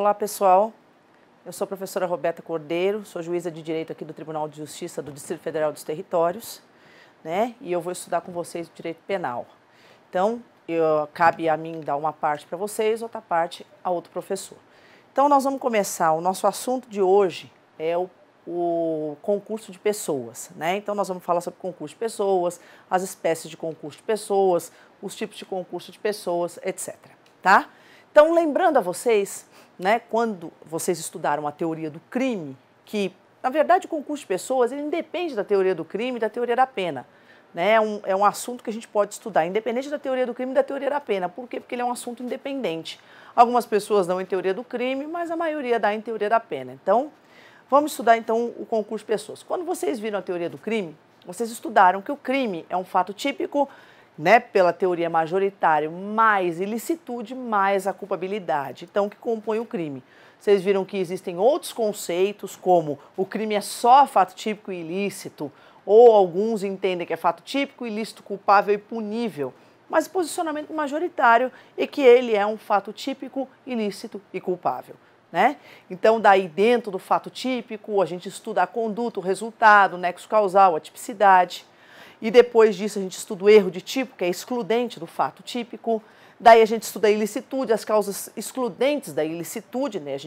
Olá, pessoal. Eu sou a professora Roberta Cordeiro, sou juíza de Direito aqui do Tribunal de Justiça do Distrito Federal dos Territórios, né? E eu vou estudar com vocês o direito penal. Então, cabe a mim dar uma parte para vocês, outra parte a outro professor. Então, nós vamos começar. O nosso assunto de hoje é o concurso de pessoas, né? Então, nós vamos falar sobre concurso de pessoas, as espécies de concurso de pessoas, os tipos de concurso de pessoas, etc. Tá? Então, lembrando a vocês, né, quando vocês estudaram a teoria do crime, que, na verdade, o concurso de pessoas ele independe da teoria do crime e da teoria da pena. Né? É um assunto que a gente pode estudar, independente da teoria do crime e da teoria da pena. Por quê? Porque ele é um assunto independente. Algumas pessoas dão em teoria do crime, mas a maioria dá em teoria da pena. Então, vamos estudar, então, o concurso de pessoas. Quando vocês viram a teoria do crime, vocês estudaram que o crime é um fato típico, né, pela teoria majoritária, mais ilicitude, mais a culpabilidade. Então, o que compõe o crime? Vocês viram que existem outros conceitos, como o crime é só fato típico e ilícito, ou alguns entendem que é fato típico, ilícito, culpável e punível. Mas o posicionamento majoritário é que ele é um fato típico, ilícito e culpável. Né? Então, daí dentro do fato típico, a gente estuda a conduta, o resultado, o nexo causal, a tipicidade. E depois disso a gente estuda o erro de tipo, que é excludente do fato típico. Daí a gente estuda a ilicitude, as causas excludentes da ilicitude, né?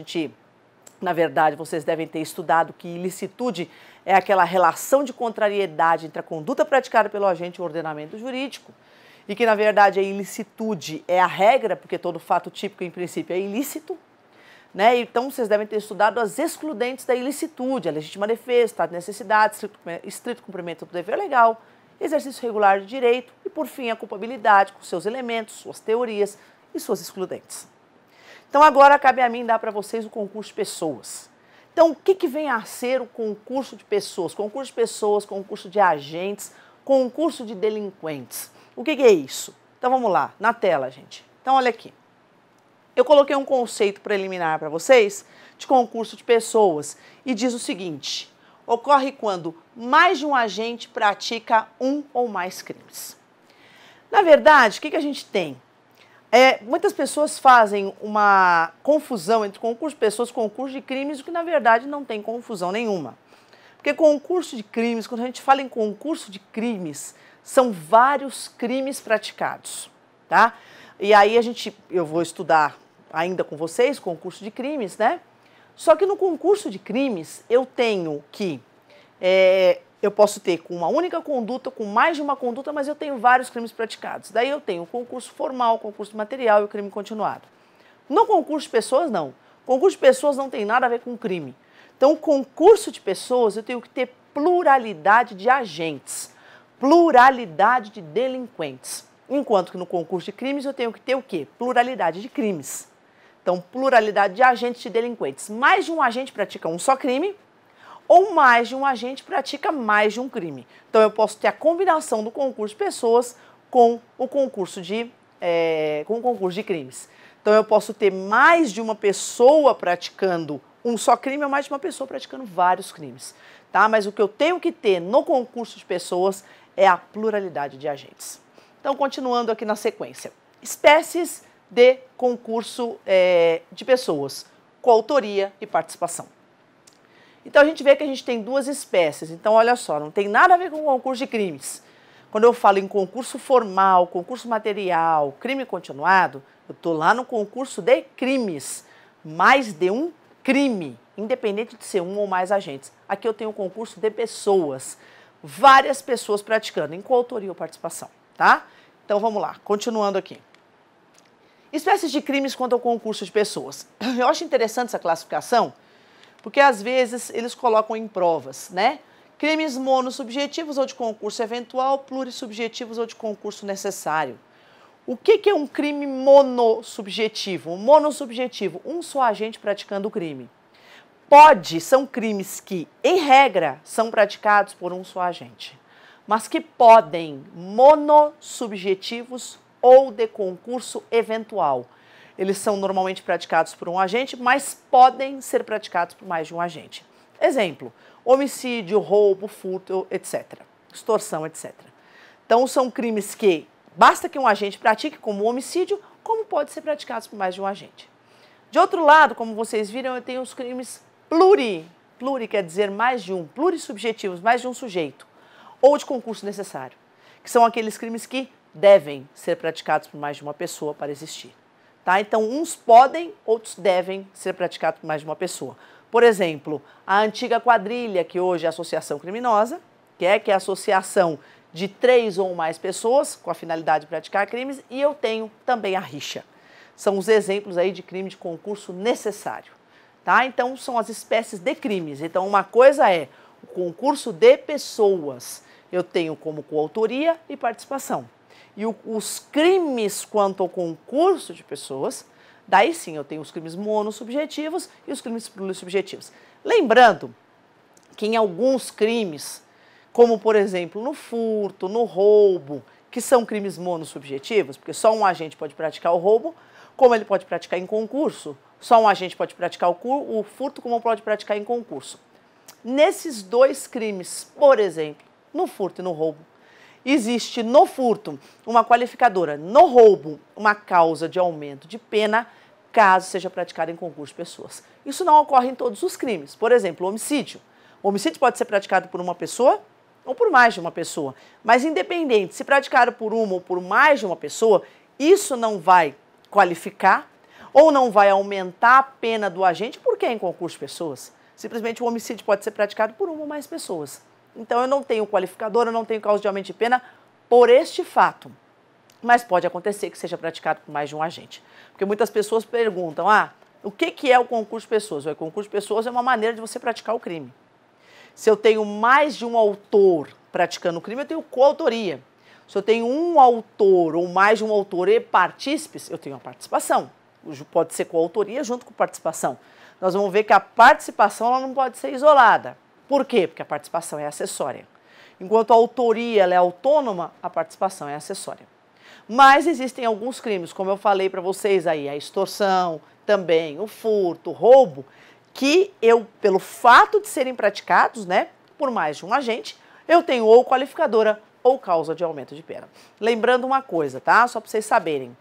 Na verdade, vocês devem ter estudado que ilicitude é aquela relação de contrariedade entre a conduta praticada pelo agente e o ordenamento jurídico. E que, na verdade, a ilicitude é a regra, porque todo fato típico, em princípio, é ilícito. Né? Então, vocês devem ter estudado as excludentes da ilicitude, a legítima defesa, estado de necessidade, estrito cumprimento do dever legal, exercício regular de direito e, por fim, a culpabilidade com seus elementos, suas teorias e suas excludentes. Então, agora cabe a mim dar para vocês o concurso de pessoas. Então, o que vem a ser o concurso de pessoas? Concurso de pessoas, concurso de agentes, concurso de delinquentes. O que é isso? Então, vamos lá, na tela, gente. Então, olha aqui. Eu coloquei um conceito preliminar para vocês de concurso de pessoas e diz o seguinte: ocorre quando mais de um agente pratica um ou mais crimes. Na verdade, o que a gente tem? Muitas pessoas fazem uma confusão entre concurso de pessoas e concurso de crimes, o que na verdade não tem confusão nenhuma. Porque concurso de crimes, quando a gente fala em concurso de crimes, são vários crimes praticados, tá? E aí eu vou estudar ainda com vocês concurso de crimes, né? Só que no concurso de crimes eu tenho que eu posso ter com uma única conduta, com mais de uma conduta, mas eu tenho vários crimes praticados. Daí eu tenho o concurso formal, o concurso material e o crime continuado. No concurso de pessoas, não. Concurso de pessoas não tem nada a ver com crime. Então, o concurso de pessoas, eu tenho que ter pluralidade de agentes, pluralidade de delinquentes. Enquanto que no concurso de crimes eu tenho que ter o quê? Pluralidade de crimes. Então, pluralidade de agentes de delinquentes. Mais de um agente pratica um só crime, ou mais de um agente pratica mais de um crime. Então, eu posso ter a combinação do concurso de pessoas com o concurso de crimes. Então, eu posso ter mais de uma pessoa praticando um só crime ou mais de uma pessoa praticando vários crimes. Tá? Mas o que eu tenho que ter no concurso de pessoas é a pluralidade de agentes. Então, continuando aqui na sequência. Espécies de concurso de pessoas, coautoria e participação. Então, a gente vê que a gente tem duas espécies. Então, olha só, não tem nada a ver com o concurso de crimes. Quando eu falo em concurso formal, concurso material, crime continuado, eu estou lá no concurso de crimes. Mais de um crime, independente de ser um ou mais agentes. Aqui eu tenho o concurso de pessoas. Várias pessoas praticando em coautoria ou participação, tá? Então, vamos lá, continuando aqui. Espécies de crimes quanto ao concurso de pessoas. Eu acho interessante essa classificação, porque às vezes eles colocam em provas, né? Crimes monossubjetivos ou de concurso eventual, plurissubjetivos ou de concurso necessário. O que é um crime monossubjetivo? Um monossubjetivo, um só agente praticando o crime. São crimes que, em regra, são praticados por um só agente, mas que podem monossubjetivos ou de concurso eventual. Eles são normalmente praticados por um agente, mas podem ser praticados por mais de um agente. Exemplo, homicídio, roubo, furto, etc. Extorsão, etc. Então, são crimes que basta que um agente pratique, como o homicídio, como pode ser praticados por mais de um agente. De outro lado, como vocês viram, eu tenho os crimes pluri quer dizer mais de um, plurissubjetivos, mais de um sujeito, ou de concurso necessário, que são aqueles crimes que devem ser praticados por mais de uma pessoa para existir. Tá? Então, uns podem, outros devem ser praticados por mais de uma pessoa. Por exemplo, a antiga quadrilha, que hoje é a associação criminosa, que é a associação de 3 ou mais pessoas com a finalidade de praticar crimes, e eu tenho também a rixa. São os exemplos aí de crime de concurso necessário. Tá? Então, são as espécies de crimes. Então, uma coisa é o concurso de pessoas. Eu tenho como coautoria e participação. E os crimes quanto ao concurso de pessoas, daí sim eu tenho os crimes monossubjetivos e os crimes plurissubjetivos. Lembrando que em alguns crimes, como por exemplo no furto, no roubo, que são crimes monossubjetivos, porque só um agente pode praticar o roubo, como ele pode praticar em concurso, só um agente pode praticar o furto, como pode praticar em concurso. Nesses dois crimes, por exemplo, no furto e no roubo, existe no furto uma qualificadora, no roubo uma causa de aumento de pena, caso seja praticado em concurso de pessoas. Isso não ocorre em todos os crimes. Por exemplo, o homicídio. O homicídio pode ser praticado por uma pessoa ou por mais de uma pessoa. Mas independente, se praticado por uma ou por mais de uma pessoa, isso não vai qualificar ou não vai aumentar a pena do agente porque é em concurso de pessoas. Simplesmente o homicídio pode ser praticado por uma ou mais pessoas. Então eu não tenho qualificador, eu não tenho causa de aumento de pena por este fato. Mas pode acontecer que seja praticado por mais de um agente. Porque muitas pessoas perguntam, o que é o concurso de pessoas? O concurso de pessoas é uma maneira de você praticar o crime. Se eu tenho mais de um autor praticando o crime, eu tenho coautoria. Se eu tenho um autor ou mais de um autor e partícipes, eu tenho a participação. Pode ser coautoria junto com participação. Nós vamos ver que a participação ela não pode ser isolada. Por quê? Porque a participação é acessória. Enquanto a autoria ela é autônoma, a participação é acessória. Mas existem alguns crimes, como eu falei para vocês aí, a extorsão, também o furto, o roubo, que eu, pelo fato de serem praticados, por mais de um agente, eu tenho ou qualificadora ou causa de aumento de pena. Lembrando uma coisa, tá? Só para vocês saberem.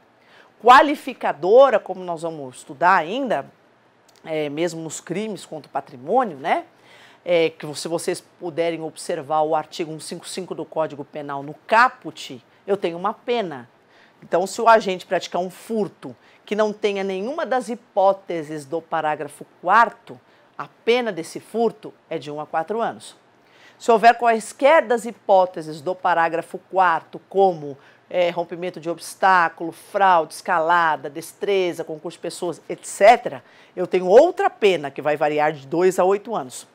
Qualificadora, como nós vamos estudar ainda, mesmo nos crimes contra o patrimônio, que se vocês puderem observar o artigo 155 do Código Penal no caput, eu tenho uma pena. Então, se o agente praticar um furto que não tenha nenhuma das hipóteses do parágrafo 4º, a pena desse furto é de 1 a 4 anos. Se houver quaisquer das hipóteses do parágrafo 4º, como rompimento de obstáculo, fraude, escalada, destreza, concurso de pessoas, etc., eu tenho outra pena que vai variar de 2 a 8 anos.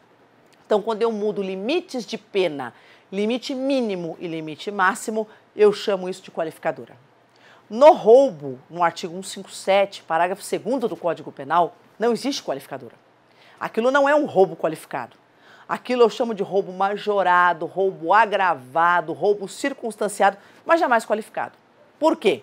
Então, quando eu mudo limites de pena, limite mínimo e limite máximo, eu chamo isso de qualificadora. No roubo, no artigo 157, parágrafo 2º do Código Penal, não existe qualificadora. Aquilo não é um roubo qualificado. Aquilo eu chamo de roubo majorado, roubo agravado, roubo circunstanciado, mas jamais qualificado. Por quê?